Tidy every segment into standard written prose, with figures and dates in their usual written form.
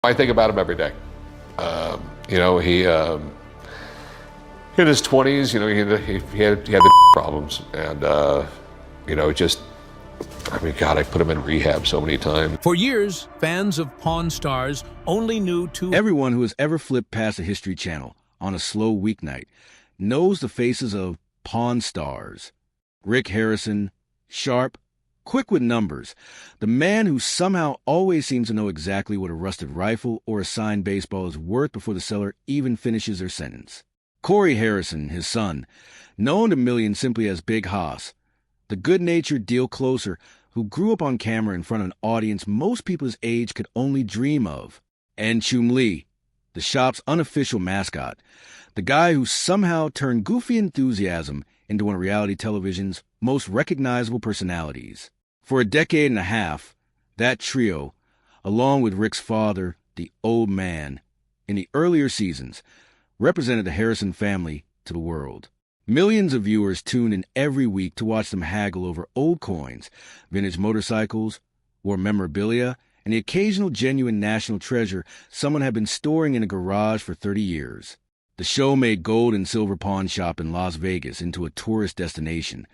I think about him every day. He in his 20s, he had the problems, and just I mean, God, I put him in rehab so many times. For years, fans of Pawn Stars only knew two. Everyone who has ever flipped past a History Channel on a slow weeknight knows the faces of Pawn Stars. Rick Harrison, sharp, quick with numbers, the man who somehow always seems to know exactly what a rusted rifle or a signed baseball is worth before the seller even finishes their sentence. Corey Harrison, his son, known to millions simply as Big Hoss, the good-natured deal closer who grew up on camera in front of an audience most people his age could only dream of. And Chum Lee, the shop's unofficial mascot, the guy who somehow turned goofy enthusiasm into one of reality television's most recognizable personalities. For a decade and a half, that trio, along with Rick's father, the old man, in the earlier seasons, represented the Harrison family to the world. Millions of viewers tuned in every week to watch them haggle over old coins, vintage motorcycles, or memorabilia, and the occasional genuine national treasure someone had been storing in a garage for 30 years. The show made gold and silver pawn shop in Las Vegas into a tourist destination,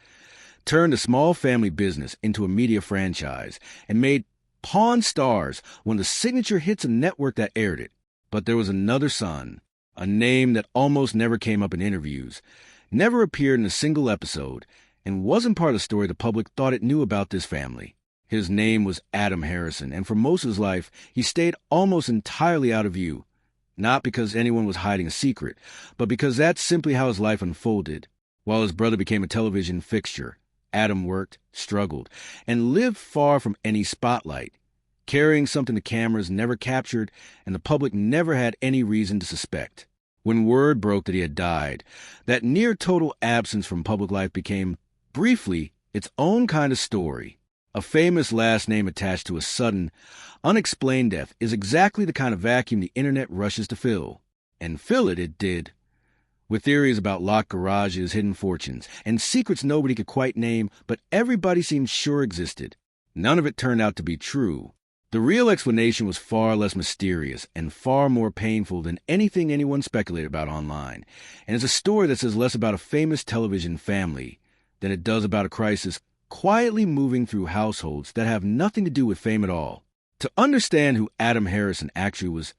turned a small family business into a media franchise, and made Pawn Stars one of the signature hits of the network that aired it. But there was another son, a name that almost never came up in interviews, never appeared in a single episode, and wasn't part of the story the public thought it knew about this family. His name was Adam Harrison, and for most of his life, he stayed almost entirely out of view. Not because anyone was hiding a secret, but because that's simply how his life unfolded. While his brother became a television fixture, Adam worked, struggled, and lived far from any spotlight, carrying something the cameras never captured and the public never had any reason to suspect. When word broke that he had died, that near-total absence from public life became, briefly, its own kind of story. A famous last name attached to a sudden, unexplained death is exactly the kind of vacuum the internet rushes to fill. And fill it did. With theories about locked garages, hidden fortunes, and secrets nobody could quite name, but everybody seemed sure existed. None of it turned out to be true. The real explanation was far less mysterious and far more painful than anything anyone speculated about online, and it's a story that says less about a famous television family than it does about a crisis quietly moving through households that have nothing to do with fame at all. To understand who Adam Harrison actually was,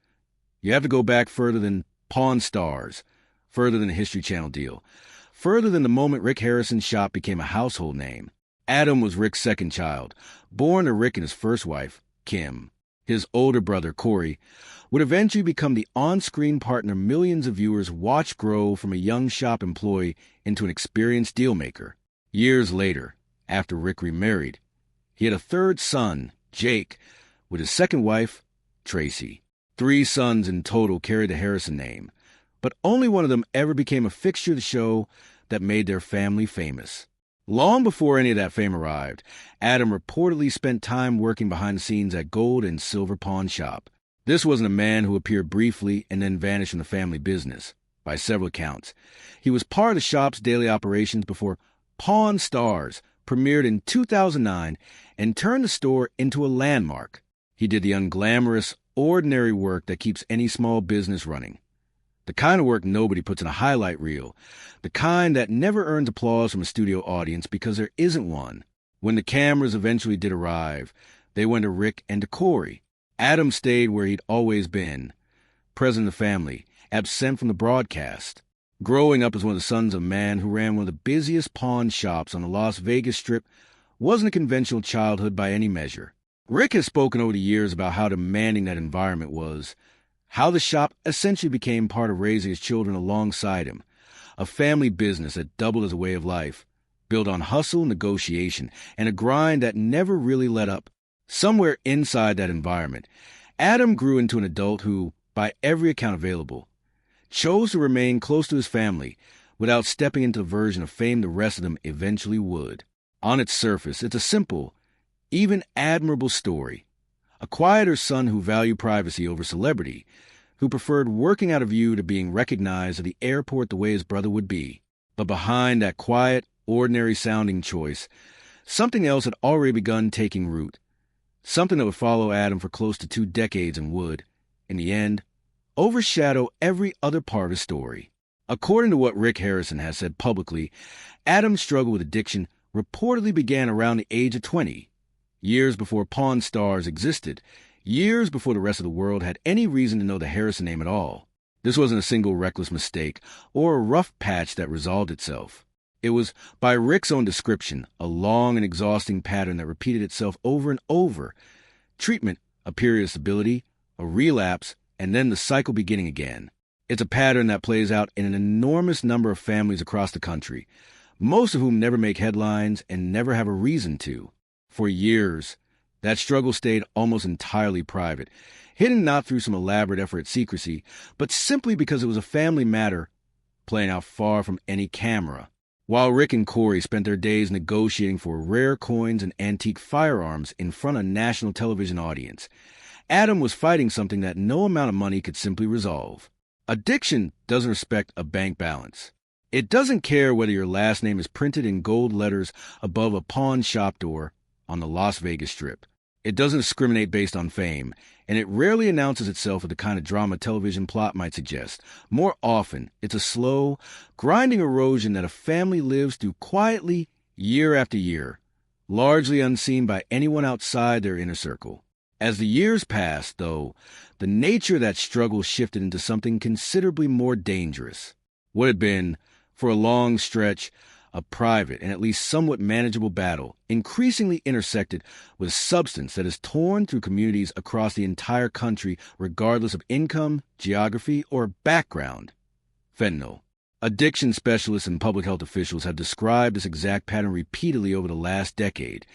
you have to go back further than Pawn Stars, further than the History Channel deal, further than the moment Rick Harrison's shop became a household name. Adam was Rick's second child, born to Rick and his first wife, Kim. His older brother, Corey, would eventually become the on-screen partner millions of viewers watched grow from a young shop employee into an experienced dealmaker. Years later, after Rick remarried, he had a third son, Jake, with his second wife, Tracy. 3 sons in total carried the Harrison name, but only one of them ever became a fixture of the show that made their family famous. Long before any of that fame arrived, Adam reportedly spent time working behind the scenes at Gold and Silver Pawn Shop. This wasn't a man who appeared briefly and then vanished from the family business. By several accounts, he was part of the shop's daily operations before Pawn Stars premiered in 2009 and turned the store into a landmark. He did the unglamorous, ordinary work that keeps any small business running. The kind of work nobody puts in a highlight reel. The kind that never earns applause from a studio audience because there isn't one. When the cameras eventually did arrive, they went to Rick and to Corey. Adam stayed where he'd always been, president of the family, absent from the broadcast. Growing up as one of the sons of a man who ran one of the busiest pawn shops on the Las Vegas Strip wasn't a conventional childhood by any measure. Rick has spoken over the years about how demanding that environment was, how the shop essentially became part of raising his children alongside him, a family business that doubled as a way of life, built on hustle, negotiation, and a grind that never really let up. Somewhere inside that environment, Adam grew into an adult who, by every account available, chose to remain close to his family without stepping into the version of fame the rest of them eventually would. On its surface, it's a simple, even admirable story. A quieter son who valued privacy over celebrity, who preferred working out of view to being recognized at the airport the way his brother would be. But behind that quiet, ordinary-sounding choice, something else had already begun taking root. Something that would follow Adam for close to 2 decades and would, in the end, overshadow every other part of his story. According to what Rick Harrison has said publicly, Adam's struggle with addiction reportedly began around the age of 20, years before Pawn Stars existed, years before the rest of the world had any reason to know the Harrison name at all. This wasn't a single reckless mistake or a rough patch that resolved itself. It was, by Rick's own description, a long and exhausting pattern that repeated itself over and over. Treatment, a period of stability, a relapse, and then the cycle beginning again. It's a pattern that plays out in an enormous number of families across the country, most of whom never make headlines and never have a reason to. For years, that struggle stayed almost entirely private, hidden not through some elaborate effort at secrecy, but simply because it was a family matter playing out far from any camera. While Rick and Corey spent their days negotiating for rare coins and antique firearms in front of a national television audience, Adam was fighting something that no amount of money could simply resolve. Addiction doesn't respect a bank balance. It doesn't care whether your last name is printed in gold letters above a pawn shop door on the Las Vegas Strip. It doesn't discriminate based on fame, and it rarely announces itself with the kind of drama television plot might suggest. More often, it's a slow, grinding erosion that a family lives through quietly year after year, largely unseen by anyone outside their inner circle. As the years passed, though, the nature of that struggle shifted into something considerably more dangerous. What had been, for a long stretch, a private and at least somewhat manageable battle, increasingly intersected with substance that has torn through communities across the entire country regardless of income, geography, or background. Fentanyl. Addiction specialists and public health officials have described this exact pattern repeatedly over the last decade.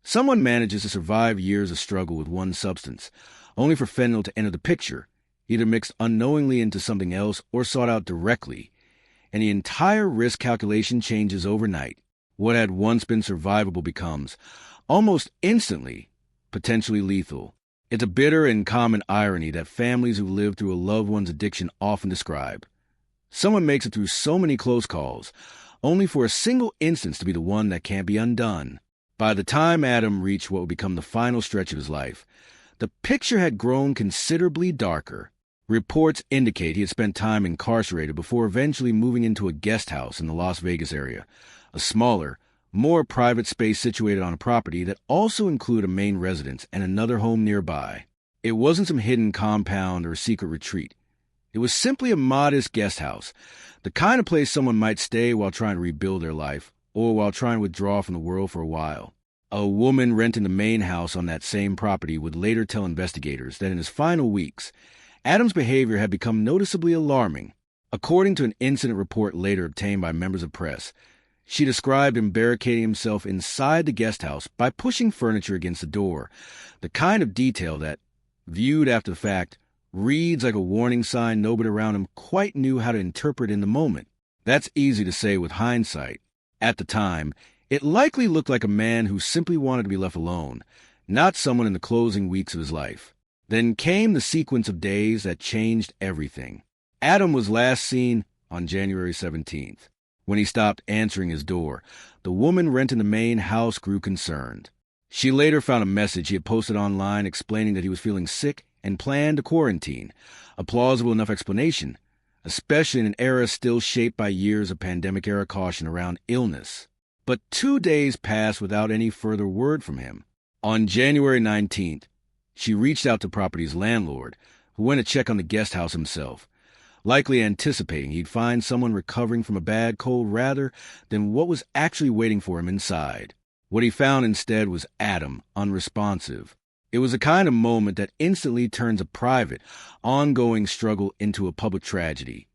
Someone manages to survive years of struggle with one substance, only for fentanyl to enter the picture, either mixed unknowingly into something else or sought out directly, and the entire risk calculation changes overnight. What had once been survivable becomes, almost instantly, potentially lethal. It's a bitter and common irony that families who live through a loved one's addiction often describe. Someone makes it through so many close calls, only for a single instance to be the one that can't be undone. By the time Adam reached what would become the final stretch of his life, the picture had grown considerably darker. Reports indicate he had spent time incarcerated before eventually moving into a guest house in the Las Vegas area, a smaller, more private space situated on a property that also included a main residence and another home nearby. It wasn't some hidden compound or a secret retreat. It was simply a modest guest house, the kind of place someone might stay while trying to rebuild their life, or while trying to withdraw from the world for a while. A woman renting the main house on that same property would later tell investigators that in his final weeks, Adam's behavior had become noticeably alarming. According to an incident report later obtained by members of press, she described him barricading himself inside the guest house by pushing furniture against the door, the kind of detail that, viewed after the fact, reads like a warning sign nobody around him quite knew how to interpret in the moment. That's easy to say with hindsight. At the time, it likely looked like a man who simply wanted to be left alone, not someone in the closing weeks of his life. Then came the sequence of days that changed everything. Adam was last seen on January 17th. When he stopped answering his door, the woman renting the main house grew concerned. She later found a message he had posted online explaining that he was feeling sick and planned to quarantine, a plausible enough explanation, especially in an era still shaped by years of pandemic-era caution around illness. But 2 days passed without any further word from him. On January 19th, she reached out to property's landlord, who went to check on the guest house himself, likely anticipating he'd find someone recovering from a bad cold rather than what was actually waiting for him inside. What he found instead was Adam, unresponsive. It was a kind of moment that instantly turns a private, ongoing struggle into a public tragedy.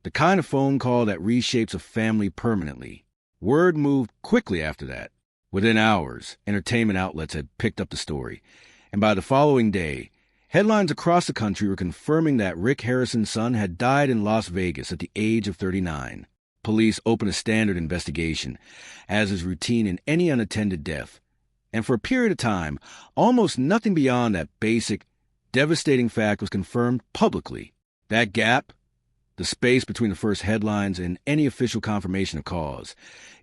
The kind of phone call that reshapes a family permanently. Word moved quickly after that. Within hours, entertainment outlets had picked up the story, and by the following day, headlines across the country were confirming that Rick Harrison's son had died in Las Vegas at the age of 39. Police opened a standard investigation, as is routine in any unattended death, and for a period of time, almost nothing beyond that basic, devastating fact was confirmed publicly. That gap, the space between the first headlines and any official confirmation of cause,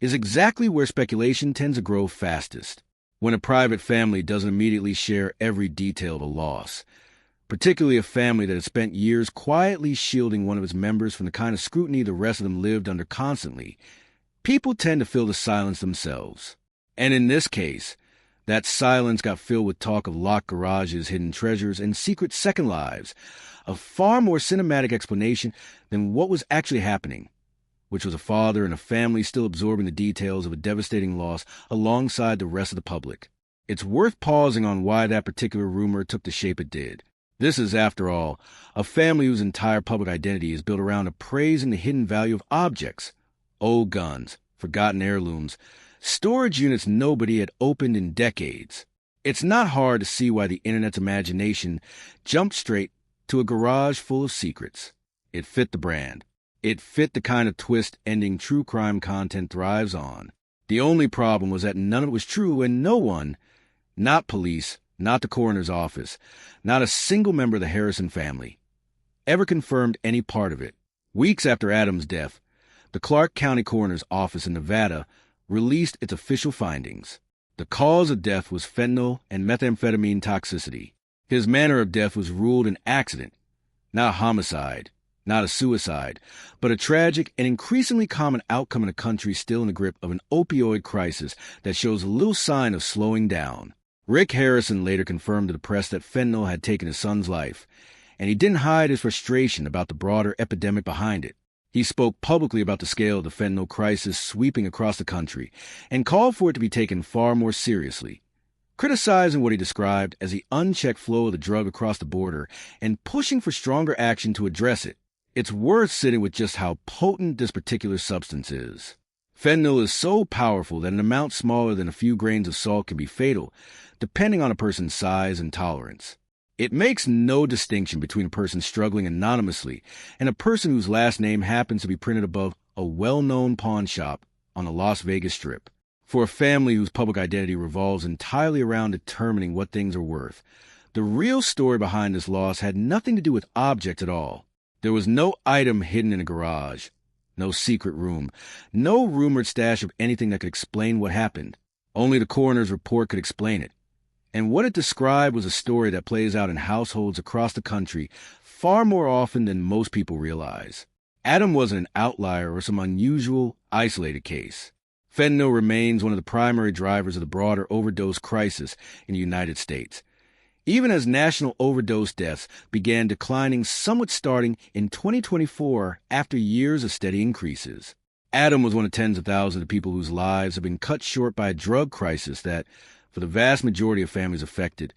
is exactly where speculation tends to grow fastest. When a private family doesn't immediately share every detail of a loss, particularly a family that had spent years quietly shielding one of its members from the kind of scrutiny the rest of them lived under constantly. People tend to fill the silence themselves. And in this case, that silence got filled with talk of locked garages, hidden treasures, and secret second lives, a far more cinematic explanation than what was actually happening, which was a father and a family still absorbing the details of a devastating loss alongside the rest of the public. It's worth pausing on why that particular rumor took the shape it did. This is, after all, a family whose entire public identity is built around appraising the hidden value of objects, old guns, forgotten heirlooms, storage units nobody had opened in decades. It's not hard to see why the internet's imagination jumped straight to a garage full of secrets. It fit the brand. It fit the kind of twist ending true crime content thrives on. The only problem was that none of it was true, and no one, not police, not the coroner's office, not a single member of the Harrison family, ever confirmed any part of it. Weeks after Adam's death, the Clark County Coroner's Office in Nevada released its official findings. The cause of death was fentanyl and methamphetamine toxicity. His manner of death was ruled an accident, not a homicide, not a suicide, but a tragic and increasingly common outcome in a country still in the grip of an opioid crisis that shows little sign of slowing down. Rick Harrison later confirmed to the press that fentanyl had taken his son's life, and he didn't hide his frustration about the broader epidemic behind it. He spoke publicly about the scale of the fentanyl crisis sweeping across the country and called for it to be taken far more seriously, criticizing what he described as the unchecked flow of the drug across the border and pushing for stronger action to address it. It's worth sitting with just how potent this particular substance is. Fentanyl is so powerful that an amount smaller than a few grains of salt can be fatal, depending on a person's size and tolerance. It makes no distinction between a person struggling anonymously and a person whose last name happens to be printed above a well-known pawn shop on the Las Vegas Strip. For a family whose public identity revolves entirely around determining what things are worth, the real story behind this loss had nothing to do with objects at all. There was no item hidden in a garage, no secret room, no rumored stash of anything that could explain what happened. Only the coroner's report could explain it. And what it described was a story that plays out in households across the country far more often than most people realize. Adam wasn't an outlier or some unusual, isolated case. Fentanyl remains one of the primary drivers of the broader overdose crisis in the United States, even as national overdose deaths began declining somewhat starting in 2024 after years of steady increases. Adam was one of tens of thousands of people whose lives have been cut short by a drug crisis that, for the vast majority of families affected,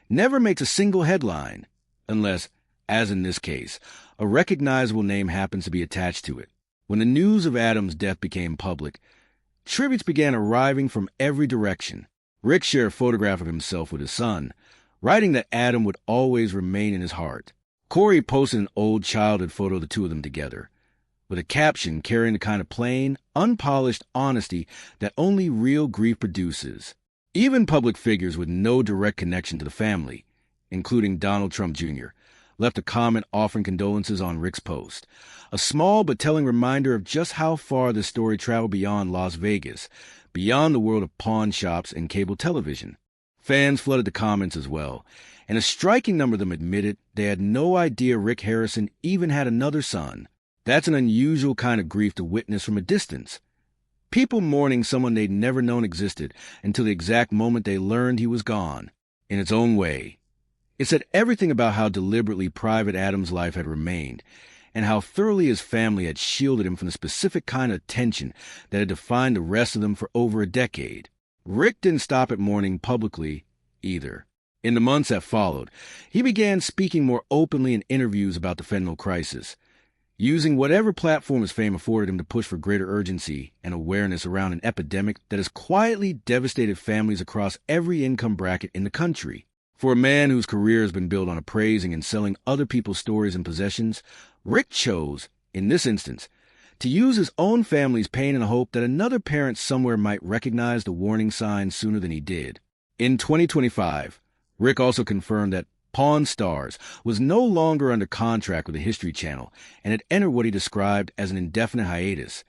never makes a single headline, unless, as in this case, a recognizable name happens to be attached to it. When the news of Adam's death became public, tributes began arriving from every direction. Rick shared a photograph of himself with his son, writing that Adam would always remain in his heart. Corey posted an old childhood photo of the two of them together, with a caption carrying the kind of plain, unpolished honesty that only real grief produces. Even public figures with no direct connection to the family, including Donald Trump Jr., left a comment offering condolences on Rick's post, a small but telling reminder of just how far this story traveled beyond Las Vegas, beyond the world of pawn shops and cable television. Fans flooded the comments as well, and a striking number of them admitted they had no idea Rick Harrison even had another son. That's an unusual kind of grief to witness from a distance. People mourning someone they'd never known existed until the exact moment they learned he was gone. In its own way, it said everything about how deliberately private Adam's life had remained, and how thoroughly his family had shielded him from the specific kind of tension that had defined the rest of them for over a decade. Rick didn't stop at mourning publicly, either. In the months that followed, he began speaking more openly in interviews about the fentanyl crisis, using whatever platform his fame afforded him to push for greater urgency and awareness around an epidemic that has quietly devastated families across every income bracket in the country. For a man whose career has been built on appraising and selling other people's stories and possessions, Rick chose, in this instance, to use his own family's pain in the hope that another parent somewhere might recognize the warning signs sooner than he did. In 2025, Rick also confirmed that Pawn Stars was no longer under contract with the History Channel and had entered what he described as an indefinite hiatus,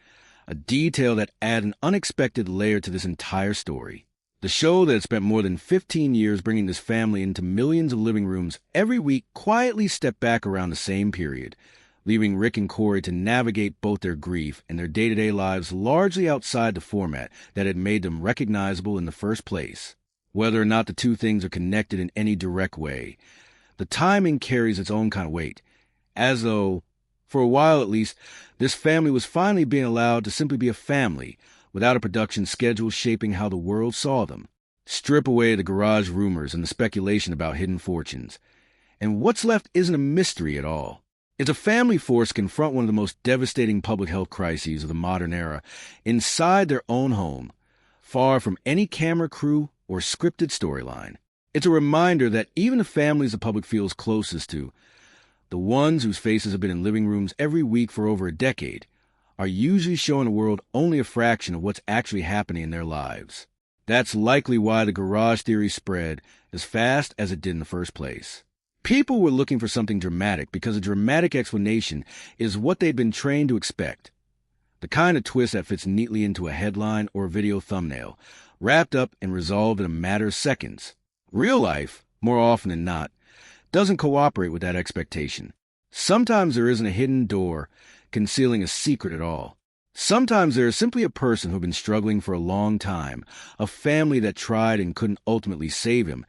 a detail that added an unexpected layer to this entire story. The show that had spent more than 15 years bringing this family into millions of living rooms every week quietly stepped back around the same period, leaving Rick and Corey to navigate both their grief and their day-to-day lives largely outside the format that had made them recognizable in the first place. Whether or not the two things are connected in any direct way, the timing carries its own kind of weight, as though, for a while at least, this family was finally being allowed to simply be a family, without a production schedule shaping how the world saw them. Strip away the garage rumors and the speculation about hidden fortunes, and what's left isn't a mystery at all. It's a family forced to confront one of the most devastating public health crises of the modern era inside their own home, far from any camera crew or scripted storyline. It's a reminder that even the families the public feels closest to, the ones whose faces have been in living rooms every week for over a decade, are usually showing the world only a fraction of what's actually happening in their lives. That's likely why the garage theory spread as fast as it did in the first place. People were looking for something dramatic because a dramatic explanation is what they'd been trained to expect. The kind of twist that fits neatly into a headline or a video thumbnail, wrapped up and resolved in a matter of seconds. Real life, more often than not, doesn't cooperate with that expectation. Sometimes there isn't a hidden door concealing a secret at all. Sometimes there is simply a person who'd been struggling for a long time, a family that tried and couldn't ultimately save him,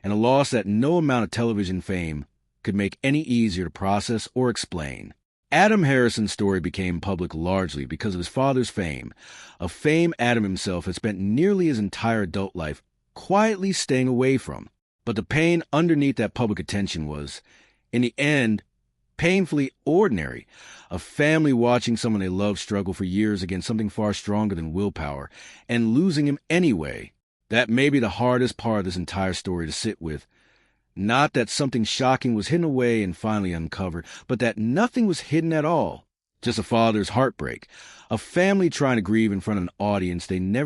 and a loss that no amount of television fame could make any easier to process or explain. Adam Harrison's story became public largely because of his father's fame, a fame Adam himself had spent nearly his entire adult life quietly staying away from. But the pain underneath that public attention was, in the end, painfully ordinary. A family watching someone they loved struggle for years against something far stronger than willpower, and losing him anyway. That may be the hardest part of this entire story to sit with. Not that something shocking was hidden away and finally uncovered, but that nothing was hidden at all. Just a father's heartbreak. A family trying to grieve in front of an audience they never